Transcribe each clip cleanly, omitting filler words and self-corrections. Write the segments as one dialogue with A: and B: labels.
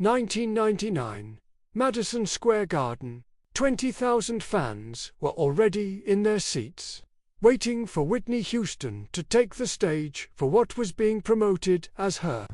A: 1999, Madison Square Garden. 20,000 fans were already in their seats, waiting for Whitney Houston to take the stage for what was being promoted as her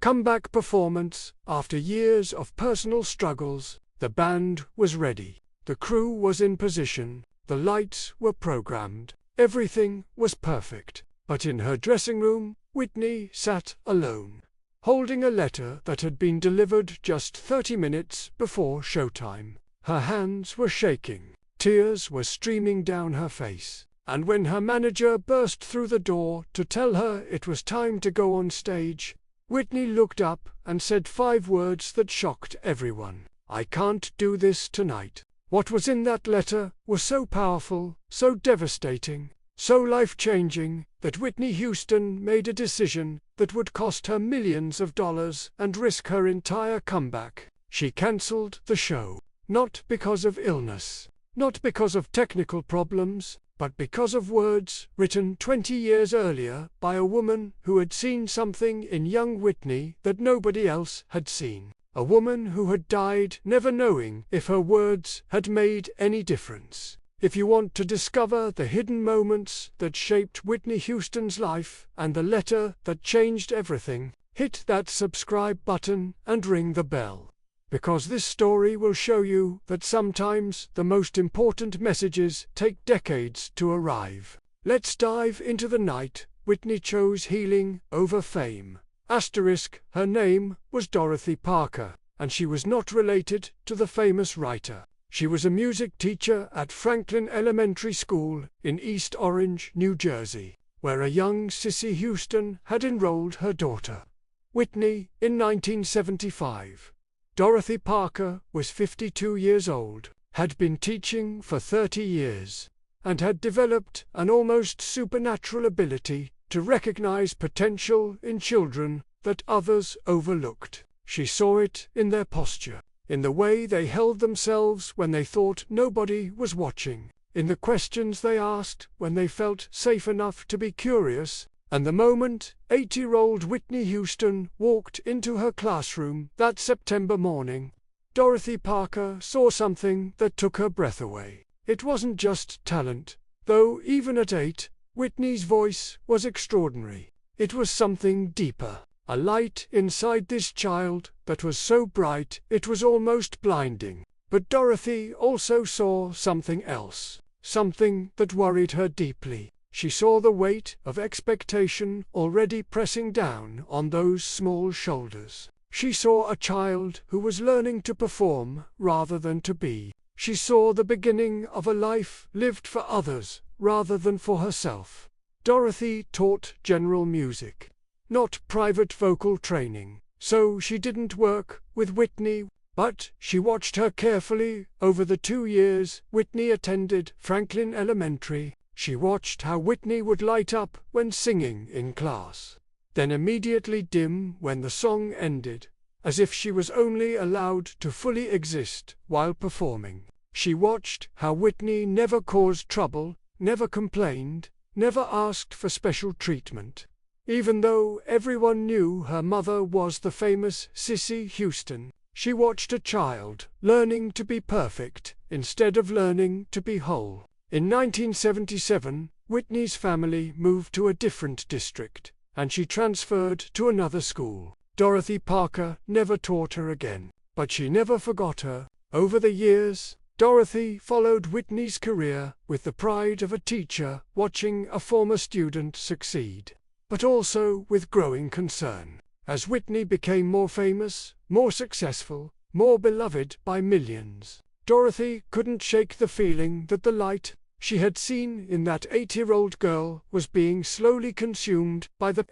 A: comeback performance. After years of personal struggles, the band was ready. The crew was in position, the lights were programmed, everything was perfect. But in her dressing room, Whitney sat alone, holding a letter that had been delivered just 30 minutes before showtime. Her hands were shaking, tears were streaming down her face, and when her manager burst through the door to tell her it was time to go on stage, Whitney looked up and said 5 words that shocked everyone. "I can't do this tonight." What was in that letter was so powerful, so devastating, so life-changing, that Whitney Houston made a decision that would cost her millions of dollars and risk her entire comeback. She cancelled the show, not because of illness, not because of technical problems, but because of words written 20 years earlier by a woman who had seen something in young Whitney that nobody else had seen. A woman who had died never knowing if her words had made any difference. If you want to discover the hidden moments that shaped Whitney Houston's life and the letter that changed everything, hit that subscribe button and ring the bell. Because this story will show you that sometimes the most important messages take decades to arrive. Let's dive into the night Whitney chose healing over fame. Her name was Dorothy Parker, and she was not related to the famous writer. She was a music teacher at Franklin Elementary School in East Orange, New Jersey, where a young Sissy Houston had enrolled her daughter, Whitney, in 1975. Dorothy Parker was 52 years old, had been teaching for 30 years, and had developed an almost supernatural ability to recognize potential in children that others overlooked. She saw it in their posture, in the way they held themselves when they thought nobody was watching, in the questions they asked when they felt safe enough to be curious, and the moment 8-year-old Whitney Houston walked into her classroom that September morning, Dorothy Parker saw something that took her breath away. It wasn't just talent, though even at 8, Whitney's voice was extraordinary. It was something deeper, a light inside this child that was so bright it was almost blinding. But Dorothy also saw something else, something that worried her deeply. She saw the weight of expectation already pressing down on those small shoulders. She saw a child who was learning to perform rather than to be. She saw the beginning of a life lived for others rather than for herself. Dorothy taught general music, not private vocal training, so she didn't work with Whitney, but she watched her carefully over the 2 years Whitney attended Franklin Elementary. She watched how Whitney would light up when singing in class, then immediately dim when the song ended, as if she was only allowed to fully exist while performing. She watched how Whitney never caused trouble, never complained, never asked for special treatment. Even though everyone knew her mother was the famous Sissy Houston, she watched a child learning to be perfect instead of learning to be whole. In 1977, Whitney's family moved to a different district, and she transferred to another school. Dorothy Parker never taught her again, but she never forgot her. Over the years, Dorothy followed Whitney's career with the pride of a teacher watching a former student succeed, but also with growing concern. As Whitney became more famous, more successful, more beloved by millions, Dorothy couldn't shake the feeling that the light she had seen in that 8-year-old girl was being slowly consumed by the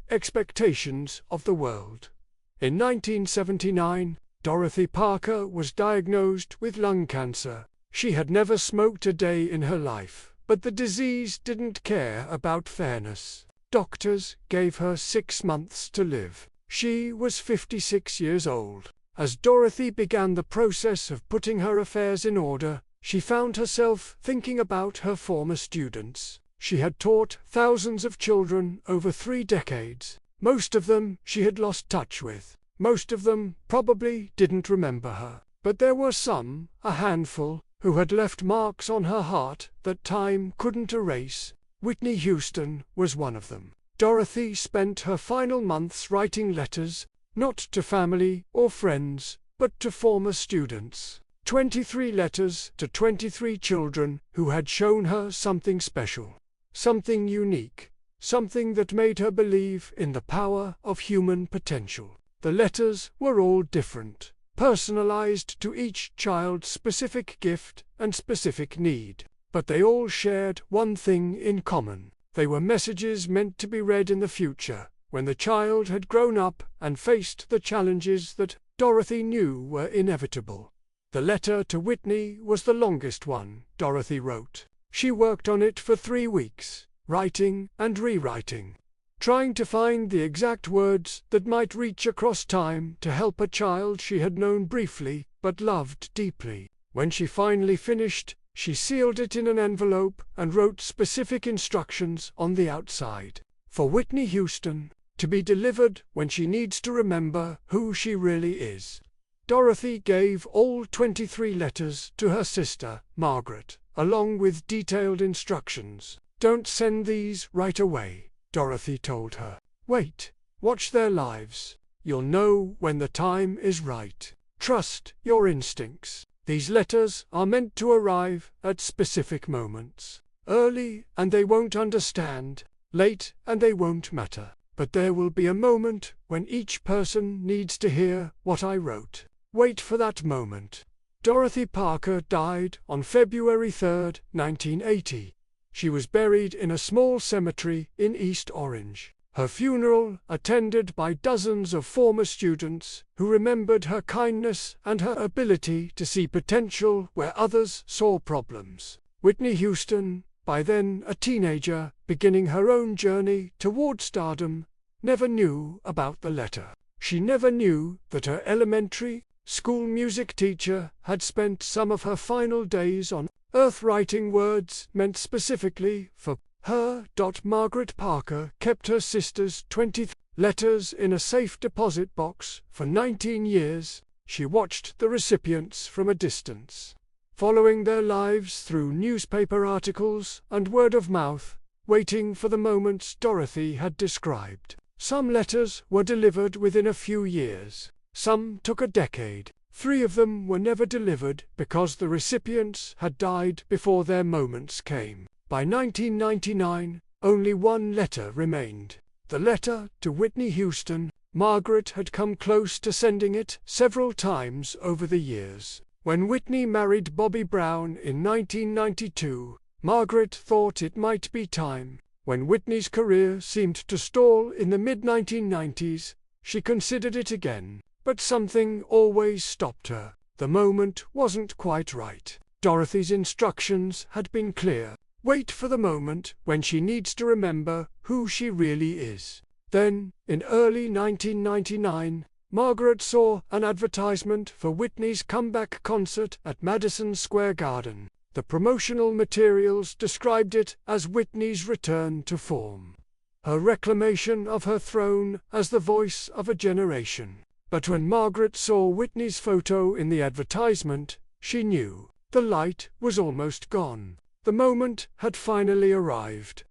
A: expectations of the world. In 1979, Dorothy Parker was diagnosed with lung cancer. She had never smoked a day in her life, but the disease didn't care about fairness. Doctors gave her 6 months to live. She was 56 years old. As Dorothy began the process of putting her affairs in order, she found herself thinking about her former students. She had taught thousands of children over 3 decades. Most of them she had lost touch with. Most of them probably didn't remember her, but there were some, a handful, who had left marks on her heart that time couldn't erase. Whitney Houston was one of them. Dorothy spent her final months writing letters, not to family or friends, but to former students. 23 letters to 23 children who had shown her something special, something unique, something that made her believe in the power of human potential. The letters were all different, personalized to each child's specific gift and specific need. But they all shared one thing in common. They were messages meant to be read in the future, when the child had grown up and faced the challenges that Dorothy knew were inevitable. The letter to Whitney was the longest one, Dorothy wrote. She worked on it for 3 weeks, writing and rewriting, trying to find the exact words that might reach across time to help a child she had known briefly but loved deeply. When she finally finished, she sealed it in an envelope and wrote specific instructions on the outside. For Whitney Houston, to be delivered when she needs to remember who she really is. Dorothy gave all 23 letters to her sister, Margaret, along with detailed instructions. "Don't send these right away," Dorothy told her. "Wait, watch their lives. You'll know when the time is right. Trust your instincts. These letters are meant to arrive at specific moments. Early and they won't understand, late and they won't matter. But there will be a moment when each person needs to hear what I wrote. Wait for that moment." Dorothy Parker died on February 3, 1980. She was buried in a small cemetery in East Orange. Her funeral, attended by dozens of former students who remembered her kindness and her ability to see potential where others saw problems. Whitney Houston, by then a teenager, beginning her own journey toward stardom, never knew about the letter. She never knew that her elementary school music teacher had spent some of her final days on earth writing words meant specifically for her. Margaret Parker kept her sister's 20 letters in a safe deposit box for 19 years. She watched the recipients from a distance, following their lives through newspaper articles and word of mouth, waiting for the moments Dorothy had described. Some letters were delivered within a few years. Some took a decade. 3 of them were never delivered because the recipients had died before their moments came. By 1999, only 1 letter remained. The letter to Whitney Houston. Margaret had come close to sending it several times over the years. When Whitney married Bobby Brown in 1992, Margaret thought it might be time. When Whitney's career seemed to stall in the mid-1990s, she considered it again. But something always stopped her. The moment wasn't quite right. Dorothy's instructions had been clear. Wait for the moment when she needs to remember who she really is. Then, in early 1999, Margaret saw an advertisement for Whitney's comeback concert at Madison Square Garden. The promotional materials described it as Whitney's return to form, her reclamation of her throne as the voice of a generation. But when Margaret saw Whitney's photo in the advertisement, she knew the light was almost gone. The moment had finally arrived.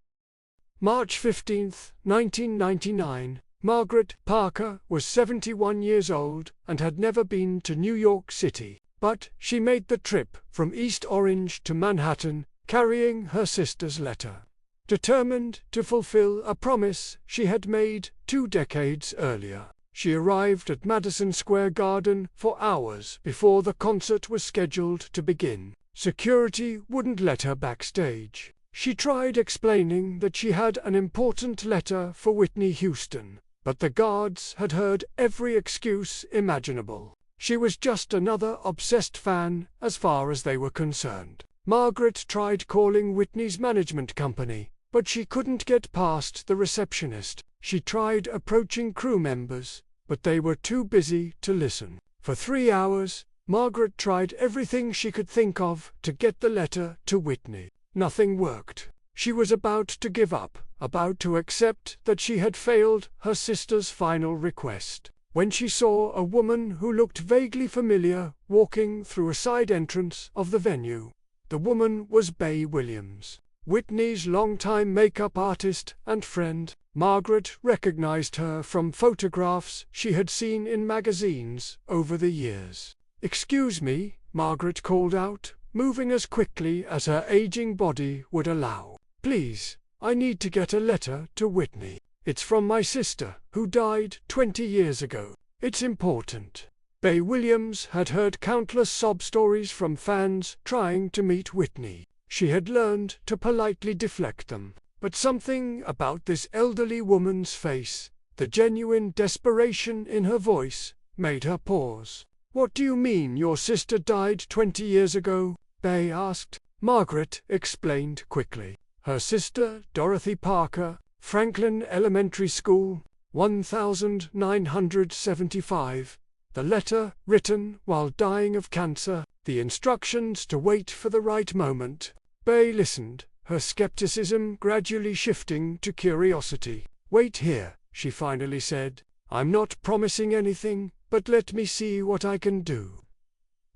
A: March 15, 1999, Margaret Parker was 71 years old and had never been to New York City. But she made the trip from East Orange to Manhattan, carrying her sister's letter. Determined to fulfill a promise she had made 2 decades earlier. She arrived at Madison Square Garden for hours before the concert was scheduled to begin. Security wouldn't let her backstage. She tried explaining that she had an important letter for Whitney Houston, but the guards had heard every excuse imaginable. She was just another obsessed fan as far as they were concerned. Margaret tried calling Whitney's management company, but she couldn't get past the receptionist. She tried approaching crew members, but they were too busy to listen. For 3 hours, Margaret tried everything she could think of to get the letter to Whitney. Nothing worked. She was about to give up, about to accept that she had failed her sister's final request, when she saw a woman who looked vaguely familiar walking through a side entrance of the venue. The woman was Bay Williams, Whitney's longtime makeup artist and friend. Margaret recognized her from photographs she had seen in magazines over the years. "Excuse me," Margaret called out, moving as quickly as her aging body would allow. "Please, I need to get a letter to Whitney. It's from my sister, who died 20 years ago. It's important." Bay Williams had heard countless sob stories from fans trying to meet Whitney. She had learned to politely deflect them. But something about this elderly woman's face, the genuine desperation in her voice, made her pause. "What do you mean your sister died 20 years ago?" Bay asked. Margaret explained quickly. Her sister, Dorothy Parker, Franklin Elementary School, 1975. The letter, written while dying of cancer, the instructions to wait for the right moment. Bay listened, her skepticism gradually shifting to curiosity. "Wait here," she finally said. "I'm not promising anything, but let me see what I can do."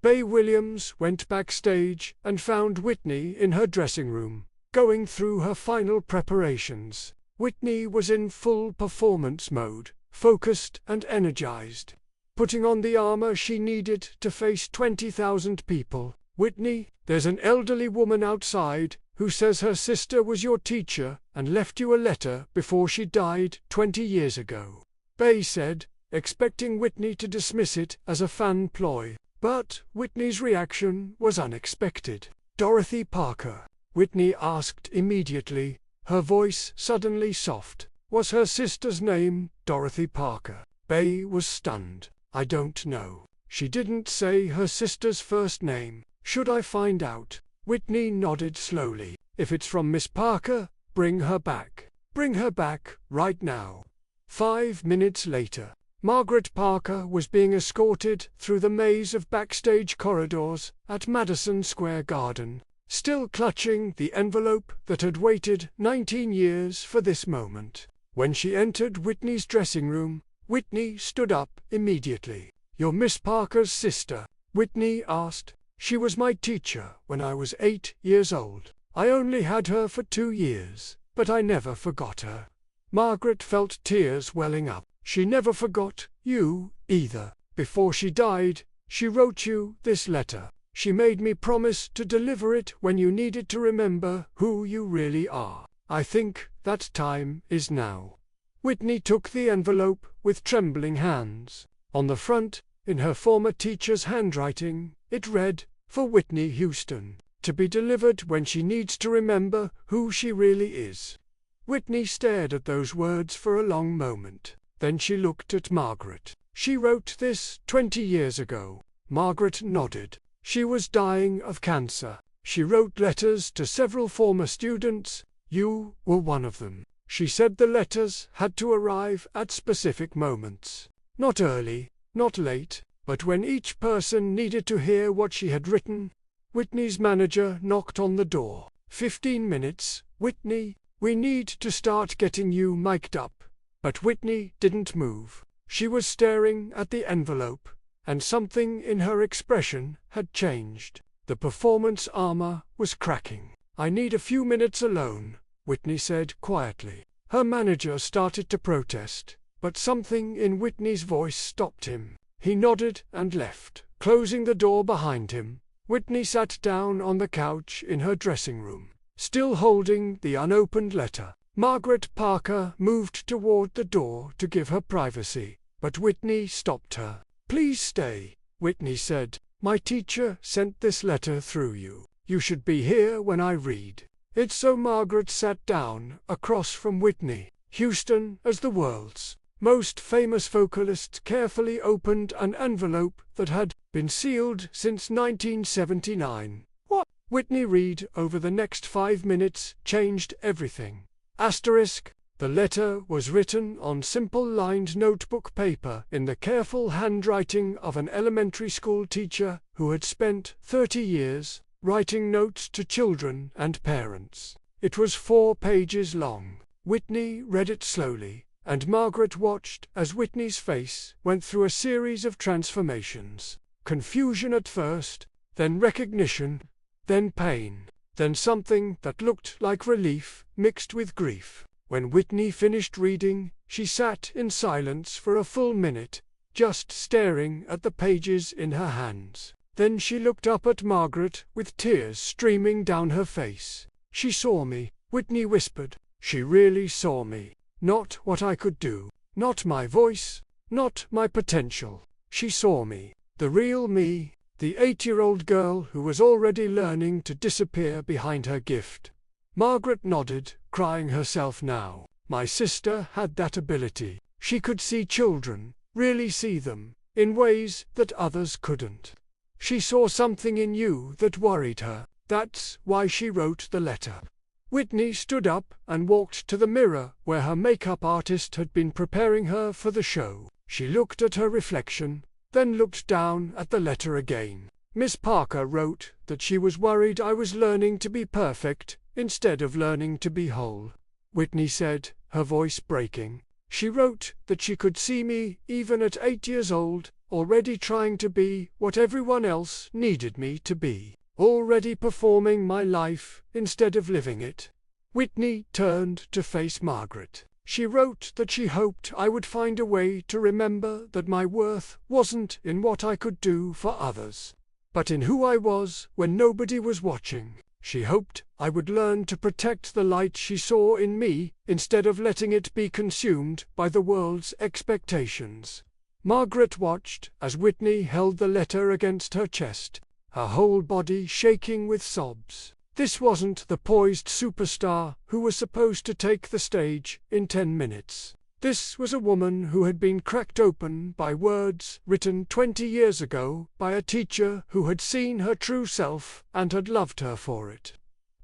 A: Bay Williams went backstage and found Whitney in her dressing room, going through her final preparations. Whitney was in full performance mode, focused and energized, putting on the armor she needed to face 20,000 people. "Whitney, there's an elderly woman outside who says her sister was your teacher and left you a letter before she died 20 years ago," Bay said, expecting Whitney to dismiss it as a fan ploy. But Whitney's reaction was unexpected. "Dorothy Parker?" Whitney asked immediately, her voice suddenly soft. Was her sister's name Dorothy Parker? Bay was stunned. "I don't know. She didn't say her sister's first name. Should I find out?" Whitney nodded slowly. "If it's from Miss Parker, bring her back. Bring her back, right now." 5 minutes later, Margaret Parker was being escorted through the maze of backstage corridors at Madison Square Garden, still clutching the envelope that had waited 19 years for this moment. When she entered Whitney's dressing room, Whitney stood up immediately. "You're Miss Parker's sister?" Whitney asked. "She was my teacher when I was 8 years old. I only had her for 2 years, but I never forgot her." Margaret felt tears welling up. "She never forgot you, either. Before she died, she wrote you this letter. She made me promise to deliver it when you needed to remember who you really are. I think that time is now." Whitney took the envelope with trembling hands. On the front, in her former teacher's handwriting, it read, "For Whitney Houston, to be delivered when she needs to remember who she really is." Whitney stared at those words for a long moment. Then she looked at Margaret. "She wrote this 20 years ago." Margaret nodded. "She was dying of cancer. She wrote letters to several former students. You were one of them. She said the letters had to arrive at specific moments. Not early, not late, but when each person needed to hear what she had written." Whitney's manager knocked on the door. 15 minutes, Whitney. We need to start getting you mic'd up." But Whitney didn't move. She was staring at the envelope, and something in her expression had changed. The performance armor was cracking. "I need a few minutes alone," Whitney said quietly. Her manager started to protest, but something in Whitney's voice stopped him. He nodded and left, closing the door behind him. Whitney sat down on the couch in her dressing room, still holding the unopened letter. Margaret Parker moved toward the door to give her privacy, but Whitney stopped her. "Please stay," Whitney said. "My teacher sent this letter through you. You should be here when I read it." So Margaret sat down across from Whitney. Houston, as the world's most famous vocalist, carefully opened an envelope that had been sealed since 1979. What Whitney read over the next 5 minutes changed everything. Asterisk. The letter was written on simple lined notebook paper in the careful handwriting of an elementary school teacher who had spent 30 years writing notes to children and parents. It was 4 pages long. Whitney read it slowly, and Margaret watched as Whitney's face went through a series of transformations. Confusion at first, then recognition, then pain, then something that looked like relief mixed with grief. When Whitney finished reading, she sat in silence for a full minute, just staring at the pages in her hands. Then she looked up at Margaret with tears streaming down her face. "She saw me," Whitney whispered. "She really saw me. Not what I could do, not my voice, not my potential. She saw me, the real me, the 8-year-old girl who was already learning to disappear behind her gift." Margaret nodded, crying herself now. "My sister had that ability. She could see children, really see them, in ways that others couldn't. She saw something in you that worried her. That's why she wrote the letter." Whitney stood up and walked to the mirror where her makeup artist had been preparing her for the show. She looked at her reflection, then looked down at the letter again. "Miss Parker wrote that she was worried I was learning to be perfect instead of learning to be whole," Whitney said, her voice breaking. "She wrote that she could see me even at 8 years old, already trying to be what everyone else needed me to be. Already performing my life instead of living it." Whitney turned to face Margaret. "She wrote that she hoped I would find a way to remember that my worth wasn't in what I could do for others, but in who I was when nobody was watching. She hoped I would learn to protect the light she saw in me instead of letting it be consumed by the world's expectations." Margaret watched as Whitney held the letter against her chest, her whole body shaking with sobs. This wasn't the poised superstar who was supposed to take the stage in 10 minutes. This was a woman who had been cracked open by words written 20 years ago by a teacher who had seen her true self and had loved her for it.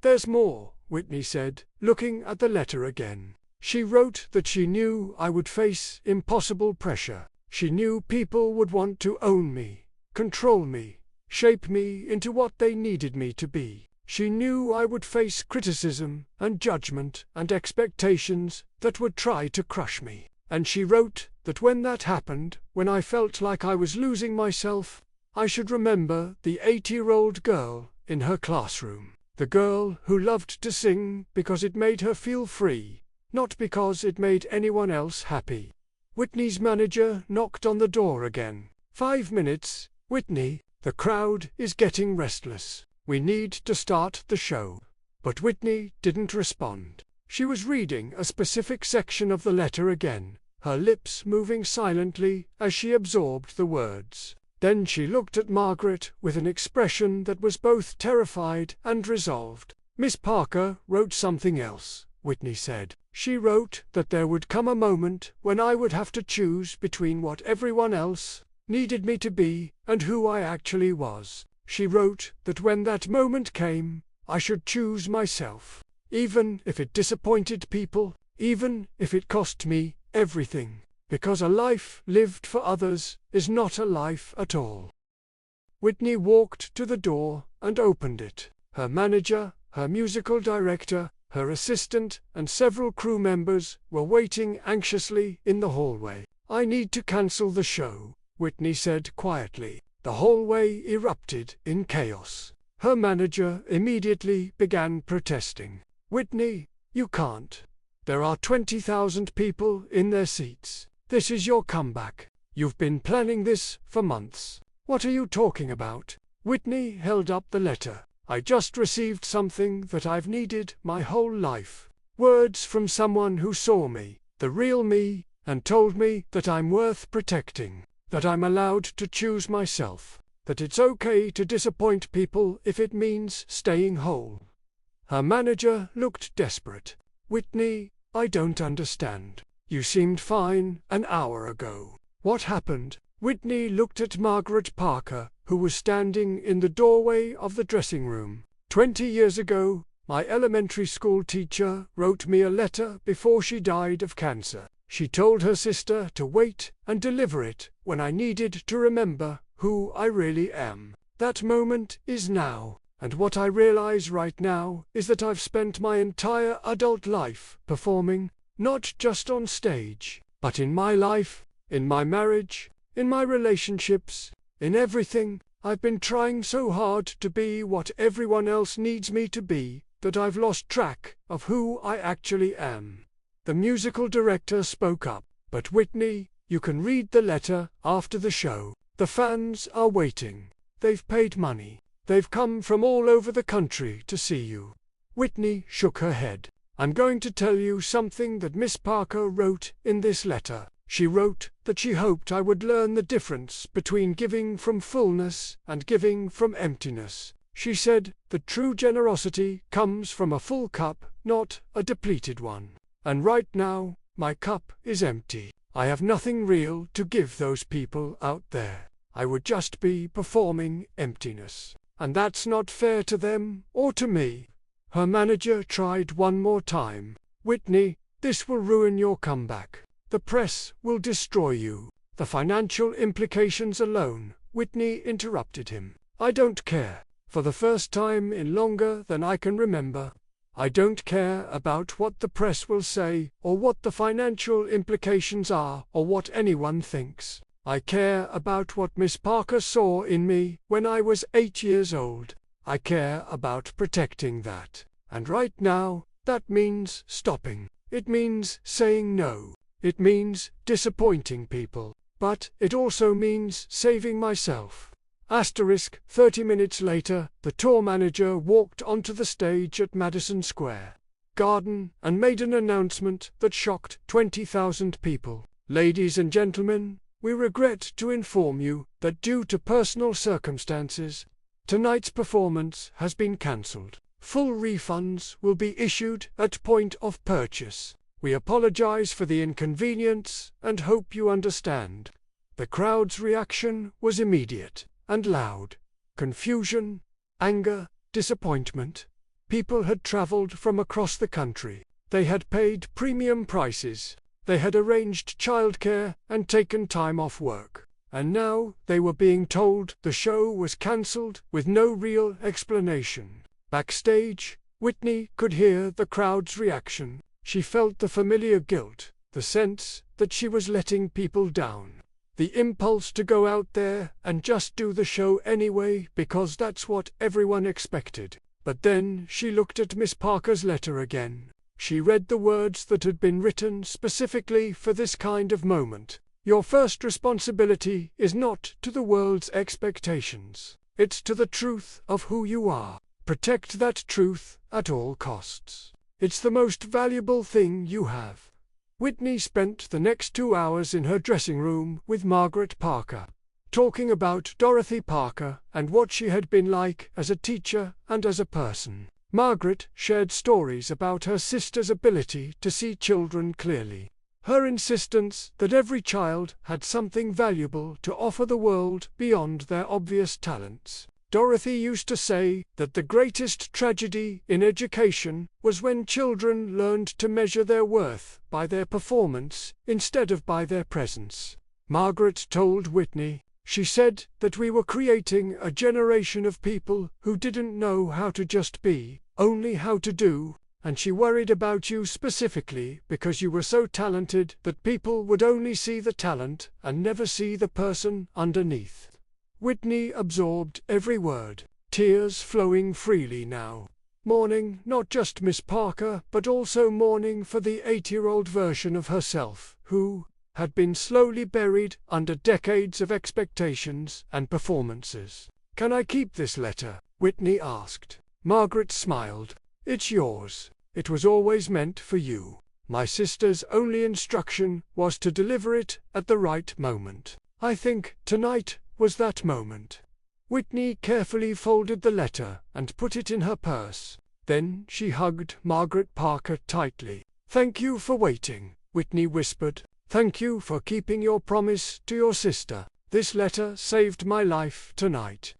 A: "There's more," Whitney said, looking at the letter again. "She wrote that she knew I would face impossible pressure. She knew people would want to own me, control me, shape me into what they needed me to be. She knew I would face criticism and judgment and expectations that would try to crush me. And she wrote that when that happened, when I felt like I was losing myself, I should remember the 8-year-old girl in her classroom. The girl who loved to sing because it made her feel free, not because it made anyone else happy." Whitney's manager knocked on the door again. "5 minutes, Whitney. The crowd is getting restless. We need to start the show." But Whitney didn't respond. She was reading a specific section of the letter again, her lips moving silently as she absorbed the words. Then she looked at Margaret with an expression that was both terrified and resolved. "Miss Parker wrote something else," Whitney said. "She wrote that there would come a moment when I would have to choose between what everyone else needed me to be and who I actually was. She wrote that when that moment came, I should choose myself, even if it disappointed people, even if it cost me everything, because a life lived for others is not a life at all." Whitney walked to the door and opened it. Her manager, her musical director, her assistant, and several crew members were waiting anxiously in the hallway. "I need to cancel the show," Whitney said quietly. The hallway erupted in chaos. Her manager immediately began protesting. "Whitney, you can't. There are 20,000 people in their seats. This is your comeback. You've been planning this for months. What are you talking about?" Whitney held up the letter. "I just received something that I've needed my whole life. Words from someone who saw me, the real me, and told me that I'm worth protecting, that I'm allowed to choose myself, that it's okay to disappoint people if it means staying whole." Her manager looked desperate. "Whitney, I don't understand. You seemed fine an hour ago. What happened?" Whitney looked at Margaret Parker, who was standing in the doorway of the dressing room. 20 years ago, my elementary school teacher wrote me a letter before she died of cancer. She told her sister to wait and deliver it when I needed to remember who I really am. That moment is now, and what I realize right now is that I've spent my entire adult life performing, not just on stage, but in my life, in my marriage, in my relationships, in everything. I've been trying so hard to be what everyone else needs me to be, that I've lost track of who I actually am." The musical director spoke up. "But Whitney, you can read the letter after the show. The fans are waiting. They've paid money. They've come from all over the country to see you." Whitney shook her head. "I'm going to tell you something that Miss Parker wrote in this letter. She wrote that she hoped I would learn the difference between giving from fullness and giving from emptiness. She said that true generosity comes from a full cup, not a depleted one. And right now, my cup is empty. I have nothing real to give those people out there. I would just be performing emptiness. And that's not fair to them or to me." Her manager tried one more time. "Whitney, this will ruin your comeback. The press will destroy you. The financial implications alone." Whitney interrupted him. "I don't care. For the first time in longer than I can remember, I don't care about what the press will say, or what the financial implications are, or what anyone thinks. I care about what Miss Parker saw in me when I was 8 years old. I care about protecting that. And right now, that means stopping. It means saying no. It means disappointing people. But it also means saving myself." 30 minutes later, the tour manager walked onto the stage at Madison Square Garden and made an announcement that shocked 20,000 people. "Ladies and gentlemen, we regret to inform you that due to personal circumstances, tonight's performance has been cancelled. Full refunds will be issued at point of purchase. We apologize for the inconvenience and hope you understand." The crowd's reaction was immediate and loud. Confusion, anger, disappointment. People had traveled from across the country. They had paid premium prices. They had arranged childcare and taken time off work. And now they were being told the show was cancelled with no real explanation. Backstage, Whitney could hear the crowd's reaction. She felt the familiar guilt, the sense that she was letting people down. The impulse to go out there and just do the show anyway because that's what everyone expected. But then she looked at Miss Parker's letter again. She read the words that had been written specifically for this kind of moment. "Your first responsibility is not to the world's expectations. It's to the truth of who you are. Protect that truth at all costs. It's the most valuable thing you have." Whitney spent the next 2 hours in her dressing room with Margaret Parker, talking about Dorothy Parker and what she had been like as a teacher and as a person. Margaret shared stories about her sister's ability to see children clearly, her insistence that every child had something valuable to offer the world beyond their obvious talents. Dorothy used to say that the greatest tragedy in education was when children learned to measure their worth by their performance instead of by their presence. Margaret told Whitney, she said that we were creating a generation of people who didn't know how to just be, only how to do, and she worried about you specifically because you were so talented that people would only see the talent and never see the person underneath. Whitney absorbed every word, tears flowing freely now. Mourning not just Miss Parker but also mourning for the 8-year-old version of herself, who had been slowly buried under decades of expectations and performances. "Can I keep this letter?" Whitney asked. Margaret smiled. "It's yours. It was always meant for you. My sister's only instruction was to deliver it at the right moment. I think tonight was that moment." Whitney carefully folded the letter and put it in her purse. Then she hugged Margaret Parker tightly. "Thank you for waiting," Whitney whispered. "Thank you for keeping your promise to your sister. This letter saved my life tonight."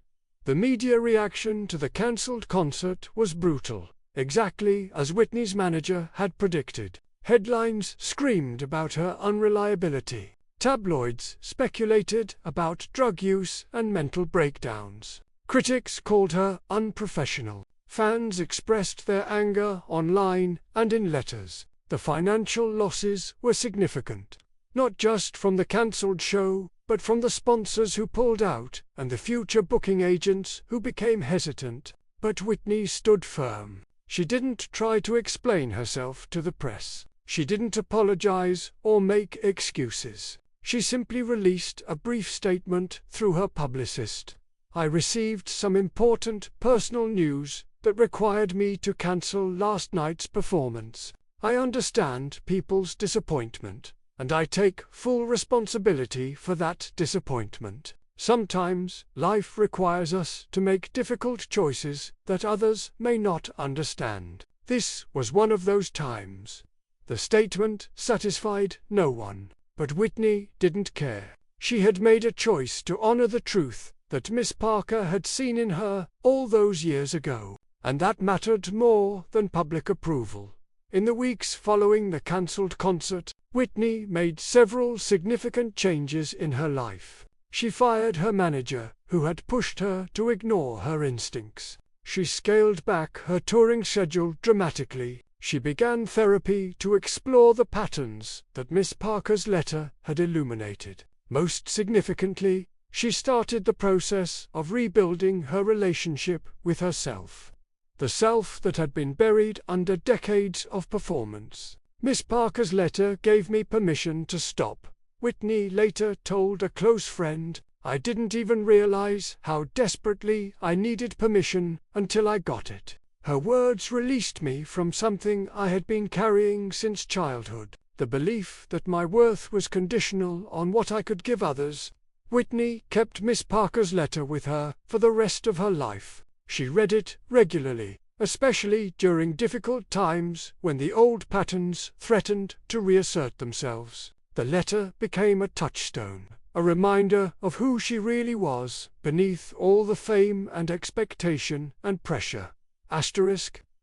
A: The media reaction to the cancelled concert was brutal, exactly as Whitney's manager had predicted. Headlines screamed about her unreliability. Tabloids speculated about drug use and mental breakdowns. Critics called her unprofessional. Fans expressed their anger online and in letters. The financial losses were significant, not just from the cancelled show, but from the sponsors who pulled out and the future booking agents who became hesitant. But Whitney stood firm. She didn't try to explain herself to the press. She didn't apologize or make excuses. She simply released a brief statement through her publicist. "I received some important personal news that required me to cancel last night's performance. I understand people's disappointment, and I take full responsibility for that disappointment. Sometimes life requires us to make difficult choices that others may not understand. This was one of those times." The statement satisfied no one, but Whitney didn't care. She had made a choice to honor the truth that Miss Parker had seen in her all those years ago, and that mattered more than public approval. In the weeks following the cancelled concert, Whitney made several significant changes in her life. She fired her manager, who had pushed her to ignore her instincts. She scaled back her touring schedule dramatically. She began therapy to explore the patterns that Miss Parker's letter had illuminated. Most significantly, she started the process of rebuilding her relationship with herself. The self that had been buried under decades of performance. "Miss Parker's letter gave me permission to stop," Whitney later told a close friend. "I didn't even realize how desperately I needed permission until I got it. Her words released me from something I had been carrying since childhood, the belief that my worth was conditional on what I could give others." Whitney kept Miss Parker's letter with her for the rest of her life. She read it regularly, especially during difficult times when the old patterns threatened to reassert themselves. The letter became a touchstone, a reminder of who she really was, beneath all the fame and expectation and pressure.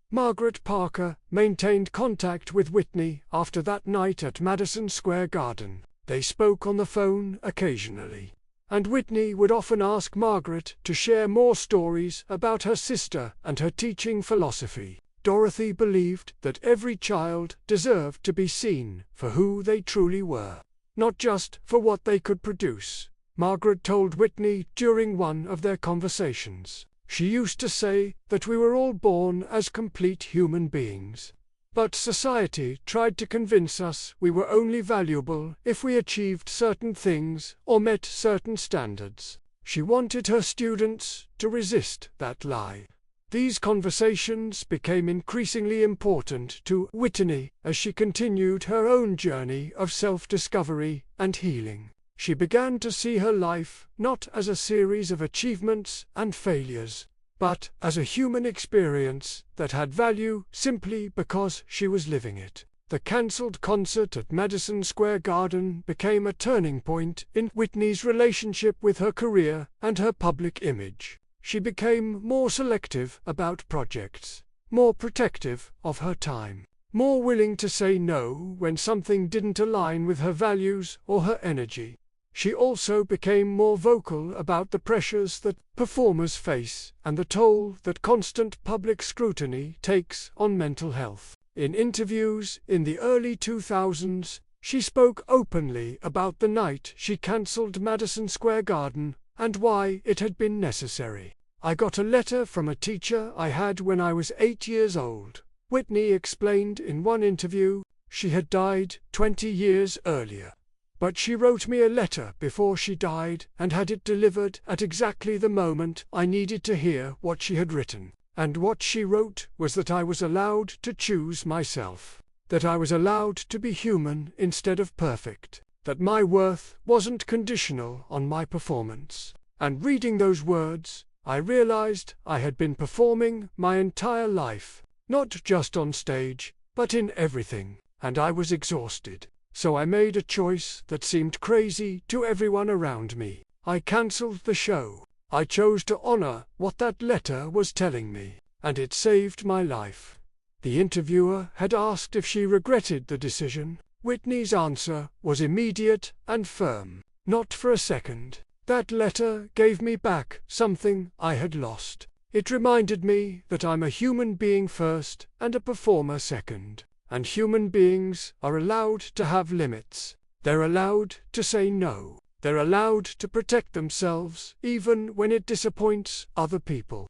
A: Margaret Parker maintained contact with Whitney after that night at Madison Square Garden. They spoke on the phone occasionally, and Whitney would often ask Margaret to share more stories about her sister and her teaching philosophy. Dorothy believed that every child deserved to be seen for who they truly were, not just for what they could produce. Margaret told Whitney during one of their conversations. "She used to say that we were all born as complete human beings. But society tried to convince us we were only valuable if we achieved certain things or met certain standards." She wanted her students to resist that lie. These conversations became increasingly important to Whitney as she continued her own journey of self-discovery and healing. She began to see her life not as a series of achievements and failures, but as a human experience that had value simply because she was living it. The cancelled concert at Madison Square Garden became a turning point in Whitney's relationship with her career and her public image. She became more selective about projects, more protective of her time, more willing to say no when something didn't align with her values or her energy. She also became more vocal about the pressures that performers face and the toll that constant public scrutiny takes on mental health. In interviews in the early 2000s, she spoke openly about the night she cancelled Madison Square Garden and why it had been necessary. "I got a letter from a teacher I had when I was 8 years old," Whitney explained in one interview. She had died 20 years earlier. "But she wrote me a letter before she died and had it delivered at exactly the moment I needed to hear what she had written. And what she wrote was that I was allowed to choose myself, that I was allowed to be human instead of perfect, that my worth wasn't conditional on my performance." And reading those words, I realized I had been performing my entire life, not just on stage, but in everything, and I was exhausted. So I made a choice that seemed crazy to everyone around me. I cancelled the show. I chose to honor what that letter was telling me, and it saved my life. The interviewer had asked if she regretted the decision. Whitney's answer was immediate and firm. "Not for a second. That letter gave me back something I had lost. It reminded me that I'm a human being first and a performer second." and human beings are allowed to have limits. They're allowed to say no. They're allowed to protect themselves, even when it disappoints other people.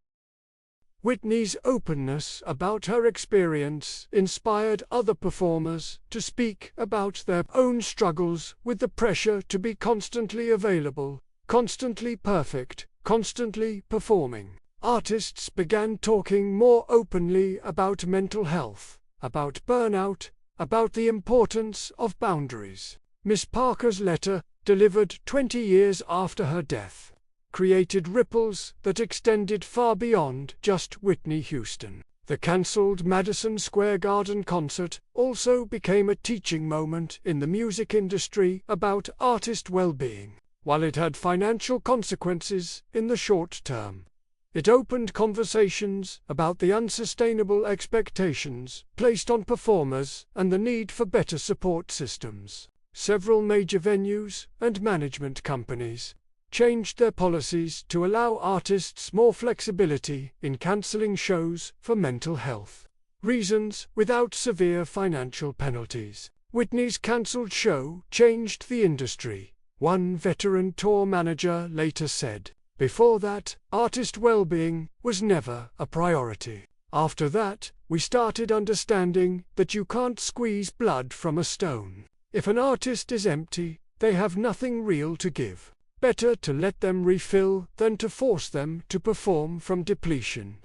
A: Whitney's openness about her experience inspired other performers to speak about their own struggles with the pressure to be constantly available, constantly perfect, constantly performing. Artists began talking more openly about mental health, about burnout, about the importance of boundaries. Miss Parker's letter, delivered 20 years after her death, created ripples that extended far beyond just Whitney Houston. The cancelled Madison Square Garden concert also became a teaching moment in the music industry about artist well-being. While it had financial consequences in the short term, it opened conversations about the unsustainable expectations placed on performers and the need for better support systems. Several major venues and management companies changed their policies to allow artists more flexibility in cancelling shows for mental health reasons without severe financial penalties. Whitney's cancelled show changed the industry, one veteran tour manager later said. Before that, artist well-being was never a priority. After that, we started understanding that you can't squeeze blood from a stone. If an artist is empty, they have nothing real to give. Better to let them refill than to force them to perform from depletion.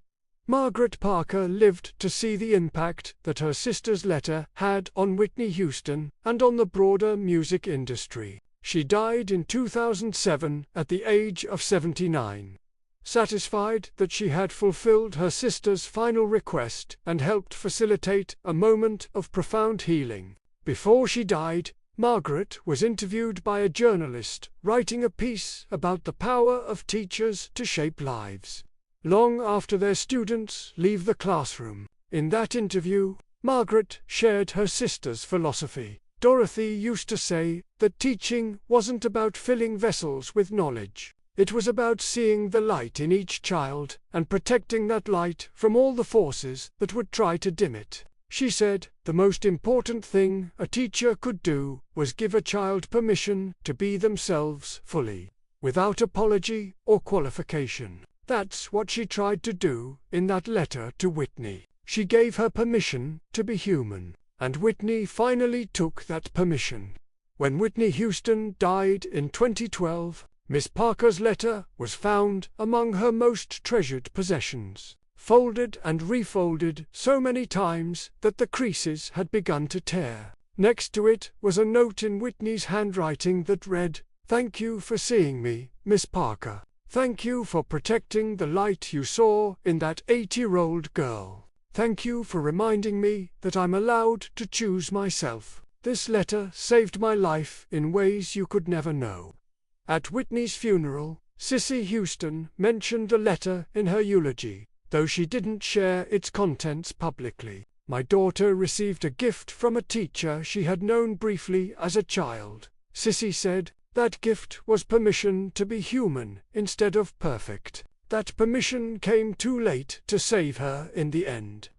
A: Margaret Parker lived to see the impact that her sister's letter had on Whitney Houston and on the broader music industry. She died in 2007 at the age of 79. Satisfied that she had fulfilled her sister's final request and helped facilitate a moment of profound healing. Before she died, Margaret was interviewed by a journalist writing a piece about the power of teachers to shape lives long after their students leave the classroom. In that interview, Margaret shared her sister's philosophy. Dorothy used to say that teaching wasn't about filling vessels with knowledge. It was about seeing the light in each child and protecting that light from all the forces that would try to dim it. She said the most important thing a teacher could do was give a child permission to be themselves fully, without apology or qualification. That's what she tried to do in that letter to Whitney. She gave her permission to be human, and Whitney finally took that permission. When Whitney Houston died in 2012, Miss Parker's letter was found among her most treasured possessions, folded and refolded so many times that the creases had begun to tear. Next to it was a note in Whitney's handwriting that read, "Thank you for seeing me, Miss Parker. Thank you for protecting the light you saw in that 8-year-old girl. Thank you for reminding me that I'm allowed to choose myself. This letter saved my life in ways you could never know." At Whitney's funeral, Cissy Houston mentioned the letter in her eulogy, though she didn't share its contents publicly. "My daughter received a gift from a teacher she had known briefly as a child," Cissy said. "That gift was permission to be human instead of perfect. That permission came too late to save her in the end.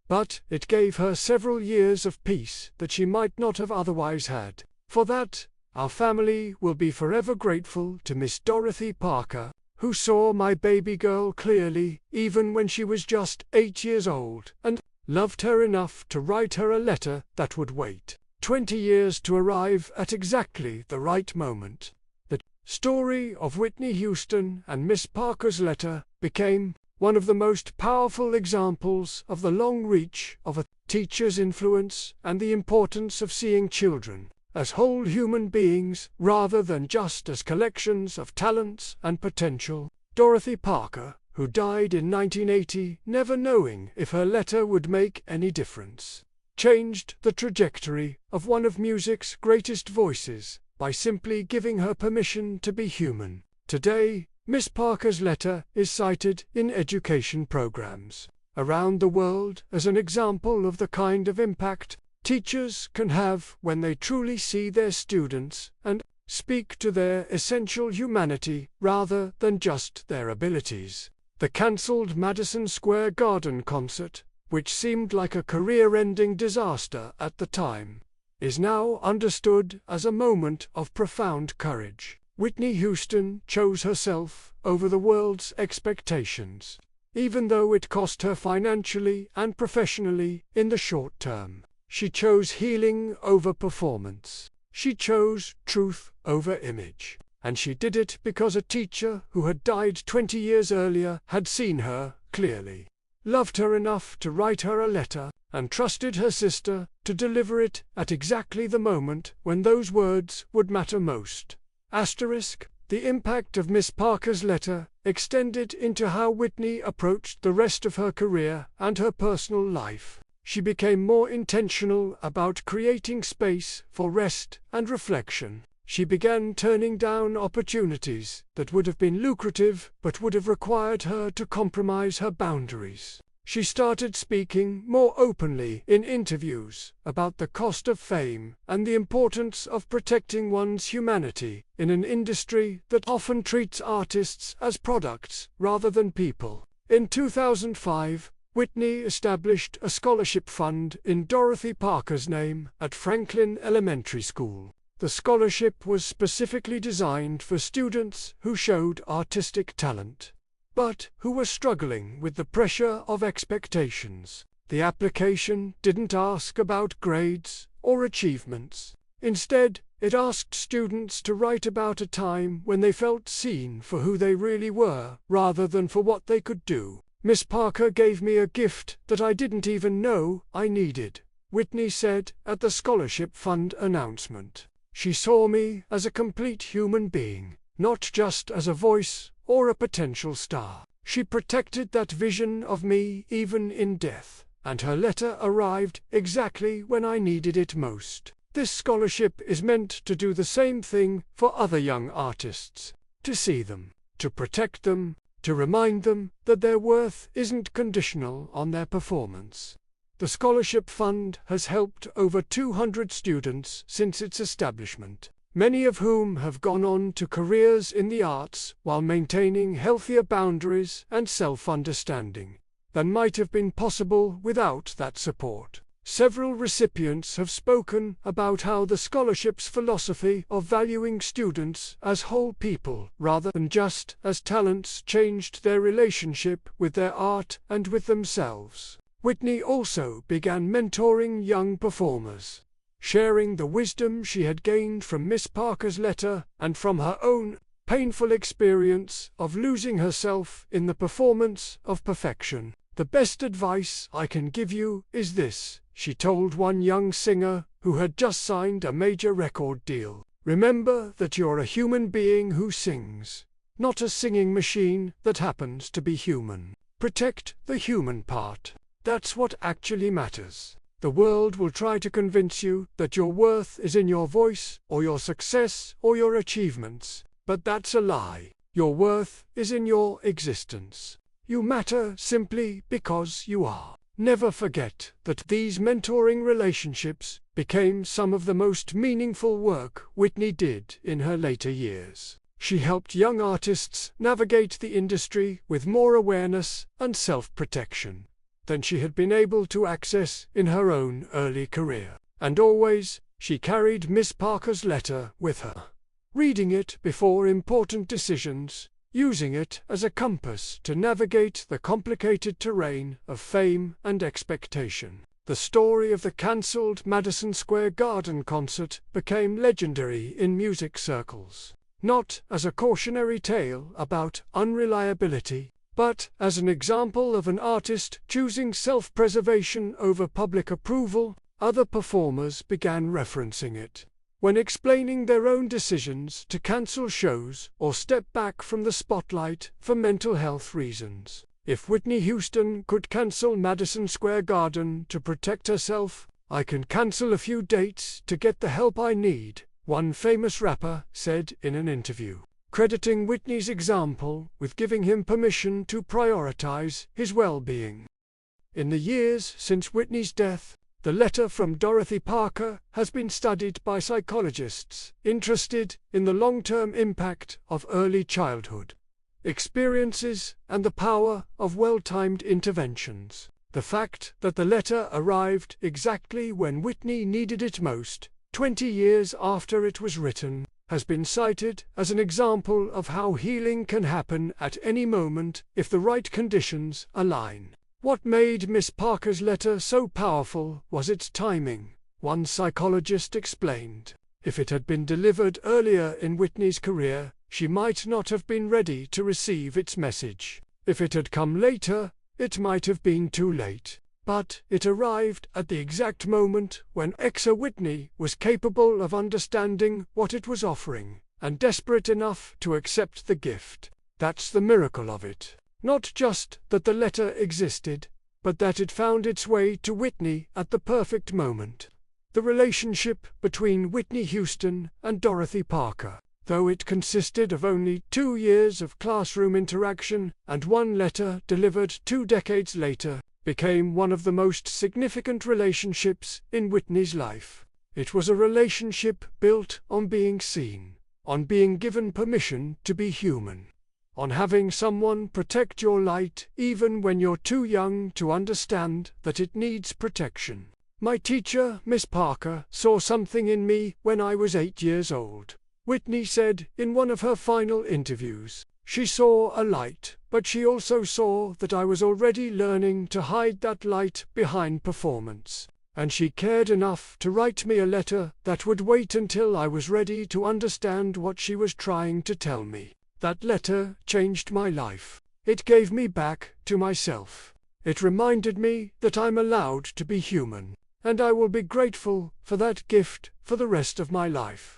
A: But it gave her several years of peace that she might not have otherwise had. For that, our family will be forever grateful to Miss Dorothy Parker, who saw my baby girl clearly even when she was just 8 years old, and loved her enough to write her a letter that would wait 20 years to arrive at exactly the right moment." The story of Whitney Houston and Miss Parker's letter became one of the most powerful examples of the long reach of a teacher's influence and the importance of seeing children as whole human beings rather than just as collections of talents and potential. Dorothy Parker, who died in 1980 never knowing if her letter would make any difference, changed the trajectory of one of music's greatest voices by simply giving her permission to be human. Today, Miss Parker's letter is cited in education programs around the world as an example of the kind of impact teachers can have when they truly see their students and speak to their essential humanity rather than just their abilities. The cancelled Madison Square Garden concert which seemed like a career-ending disaster at the time, is now understood as a moment of profound courage. Whitney Houston chose herself over the world's expectations, even though it cost her financially and professionally in the short term. She chose healing over performance. She chose truth over image. And she did it because a teacher who had died 20 years earlier had seen her clearly, loved her enough to write her a letter, and trusted her sister to deliver it at exactly the moment when those words would matter most. The impact of Miss Parker's letter extended into how Whitney approached the rest of her career and her personal life. She became more intentional about creating space for rest and reflection. She began turning down opportunities that would have been lucrative but would have required her to compromise her boundaries. She started speaking more openly in interviews about the cost of fame and the importance of protecting one's humanity in an industry that often treats artists as products rather than people. In 2005, Whitney established a scholarship fund in Dorothy Parker's name at Franklin Elementary School. The scholarship was specifically designed for students who showed artistic talent, but who were struggling with the pressure of expectations. The application didn't ask about grades or achievements. Instead, it asked students to write about a time when they felt seen for who they really were, rather than for what they could do. "Miss Parker gave me a gift that I didn't even know I needed," Whitney said at the scholarship fund announcement. "She saw me as a complete human being, not just as a voice or a potential star. She protected that vision of me even in death, and her letter arrived exactly when I needed it most." This scholarship is meant to do the same thing for other young artists, to see them, to protect them, to remind them that their worth isn't conditional on their performance. The scholarship fund has helped over 200 students since its establishment, many of whom have gone on to careers in the arts while maintaining healthier boundaries and self-understanding than might have been possible without that support. Several recipients have spoken about how the scholarship's philosophy of valuing students as whole people rather than just as talents changed their relationship with their art and with themselves. Whitney also began mentoring young performers, sharing the wisdom she had gained from Miss Parker's letter and from her own painful experience of losing herself in the performance of perfection. "The best advice I can give you is this," she told one young singer who had just signed a major record deal. "Remember that you're a human being who sings, not a singing machine that happens to be human. Protect the human part. That's what actually matters. The world will try to convince you that your worth is in your voice, or your success, or your achievements, but that's a lie. Your worth is in your existence. You matter simply because you are." Never forget that these mentoring relationships became some of the most meaningful work Whitney did in her later years. She helped young artists navigate the industry with more awareness and self-protection than she had been able to access in her own early career. And always, she carried Miss Parker's letter with her, reading it before important decisions, using it as a compass to navigate the complicated terrain of fame and expectation. The story of the cancelled Madison Square Garden concert became legendary in music circles, not as a cautionary tale about unreliability, but as an example of an artist choosing self-preservation over public approval. Other performers began referencing it when explaining their own decisions to cancel shows or step back from the spotlight for mental health reasons. If Whitney Houston could cancel Madison Square Garden to protect herself, I can cancel a few dates to get the help I need, one famous rapper said in an interview, crediting Whitney's example with giving him permission to prioritize his well-being. In the years since Whitney's death, the letter from Dorothy Parker has been studied by psychologists interested in the long-term impact of early childhood experiences and the power of well-timed interventions. The fact that the letter arrived exactly when Whitney needed it most, 20 years after it was written, has been cited as an example of how healing can happen at any moment if the right conditions align. What made Miss Parker's letter so powerful was its timing. One psychologist explained, if it had been delivered earlier in Whitney's career, she might not have been ready to receive its message. If it had come later, it might have been too late. But it arrived at the exact moment when Whitney was capable of understanding what it was offering, and desperate enough to accept the gift. That's the miracle of it. Not just that the letter existed, but that it found its way to Whitney at the perfect moment. The relationship between Whitney Houston and Dorothy Parker, though it consisted of only 2 years of classroom interaction and one letter delivered 2 decades later, became one of the most significant relationships in Whitney's life. It was a relationship built on being seen, on being given permission to be human, on having someone protect your light even when you're too young to understand that it needs protection. My teacher, Miss Parker, saw something in me when I was 8 years old, Whitney said in one of her final interviews. She saw a light, but she also saw that I was already learning to hide that light behind performance, and she cared enough to write me a letter that would wait until I was ready to understand what she was trying to tell me. That letter changed my life. It gave me back to myself. It reminded me that I'm allowed to be human, and I will be grateful for that gift for the rest of my life.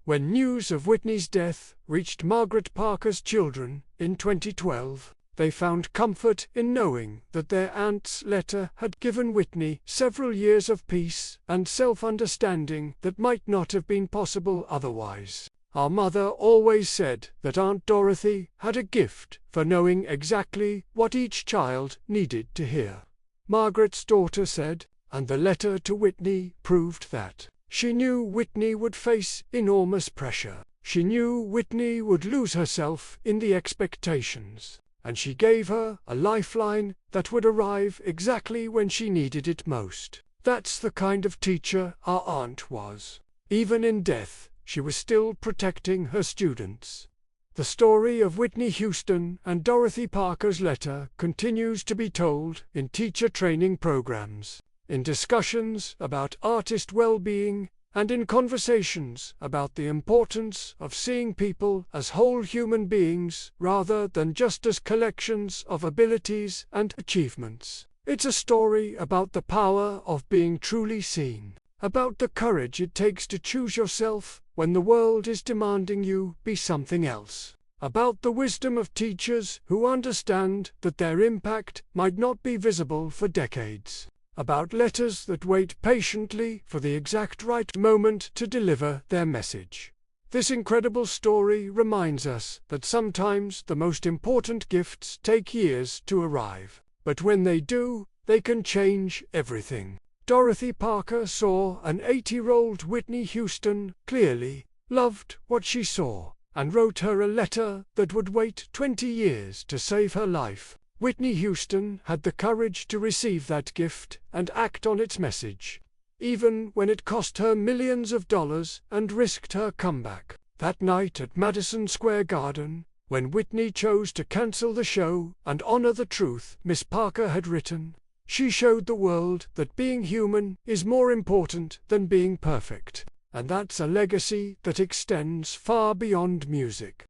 A: When news of Whitney's death reached Margaret Parker's children in 2012, they found comfort in knowing that their aunt's letter had given Whitney several years of peace and self-understanding that might not have been possible otherwise. Our mother always said that Aunt Dorothy had a gift for knowing exactly what each child needed to hear. Margaret's daughter said, and the letter to Whitney proved that. She knew Whitney would face enormous pressure. She knew Whitney would lose herself in the expectations, and she gave her a lifeline that would arrive exactly when she needed it most. That's the kind of teacher our aunt was. Even in death, she was still protecting her students. The story of Whitney Houston and Dorothy Parker's letter continues to be told in teacher training programs, in discussions about artist well-being, and in conversations about the importance of seeing people as whole human beings rather than just as collections of abilities and achievements. It's a story about the power of being truly seen, about the courage it takes to choose yourself when the world is demanding you be something else, about the wisdom of teachers who understand that their impact might not be visible for decades, about letters that wait patiently for the exact right moment to deliver their message. This incredible story reminds us that sometimes the most important gifts take years to arrive, but when they do, they can change everything. Dorothy Parker saw an 8-year-old Whitney Houston clearly, loved what she saw, and wrote her a letter that would wait 20 years to save her life. Whitney Houston had the courage to receive that gift and act on its message, even when it cost her millions of dollars and risked her comeback. That night at Madison Square Garden, when Whitney chose to cancel the show and honor the truth Miss Parker had written, she showed the world that being human is more important than being perfect, and that's a legacy that extends far beyond music.